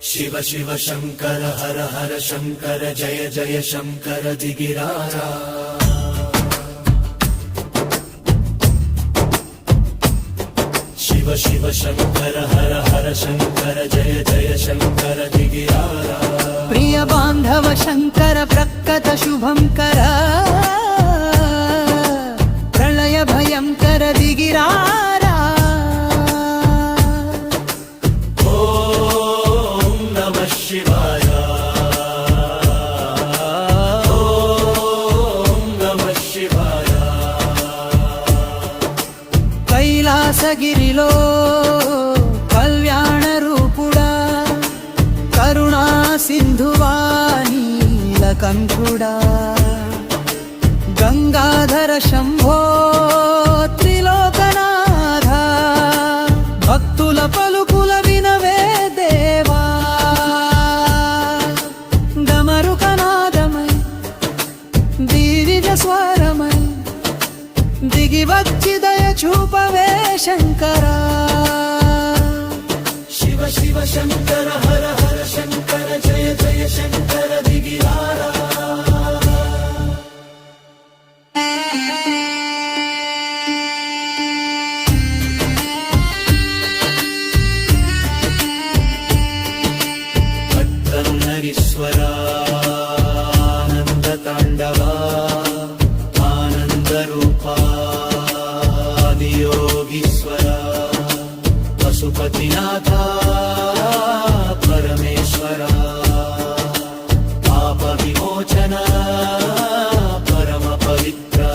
शिव शिव शंकर हर हर शंकर जय जय शंकर दिगिरारा। शिव शिव शंकर हर हर शंकर जय जय शंकर दिगिरारा। प्रिय बांधव शंकर प्रकट शुभंकर प्रलय भयंकर दिगिरारा। ओम नमः शिवाय ओम नमः शिवाय। कैलासगिरिलो कल्याण रूपुड़ा करुणा सिंधुवा नीलकंठुड़ा गंगाधर शंभो त्रिलोकनाथ भक्तुल पलुकुल विनवे देवा। गमरुकनादमय दीविज स्वरमय दिगिवच्చి దయ చూపవే శంకరా। शिव शिव शंकर हर हर शंकर जय जय शंकर दिगिरारा। भक्तरुणरीश्वरा आनंद तांडवा आनंद रूपा योगीश्वरा पशुपतिनाथा परमेश्वरा पाप विमोचना परम पवित्रा।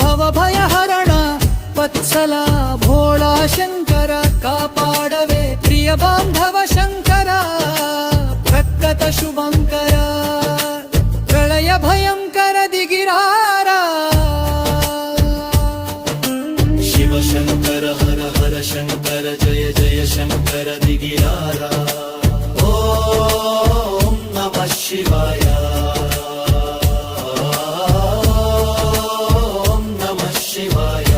भव भय हरण वत्सला भोळा शंकर कापाडवे प्रिय बांधव शंकर प्रकट शुभंकर प्रलय भयंकर दिगिरारा। शिव शंकर हर हर शंकर जय जय शंकर दिगिरारा। ओम नमः शिवाय ओम नमः शिवाय।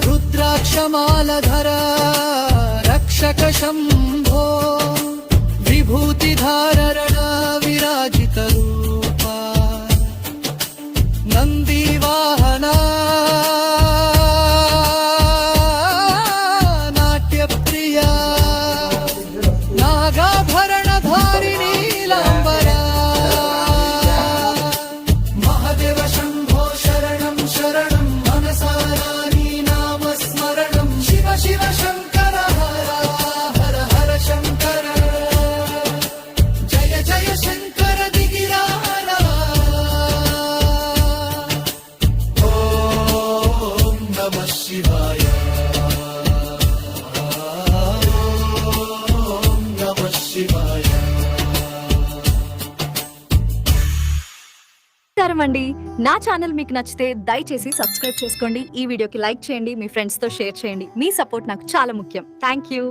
रुद्राक्षमालधर रक्षक शंभो विभूतिधारण विराजित रूपा नंदी वाहना नाट्य प्रिया नागाभरण धारिणी नीलांबरा। महादेव शंभो शरणं शरणं मनसा शिव शिव शंकर हर हर हर शंकर जय जय शंकर दिगिरारा। ओम नमः शिवाय ओम नमः शिवाय। అండి నా ఛానల్ మీకు నచ్చితే దయచేసి సబ్స్క్రైబ్ చేసుకోండి. ఈ వీడియోకి లైక్ చేయండి, మీ ఫ్రెండ్స్ తో షేర్ చేయండి. మీ సపోర్ట్ నాకు చాలా ముఖ్యం. థాంక్యూ.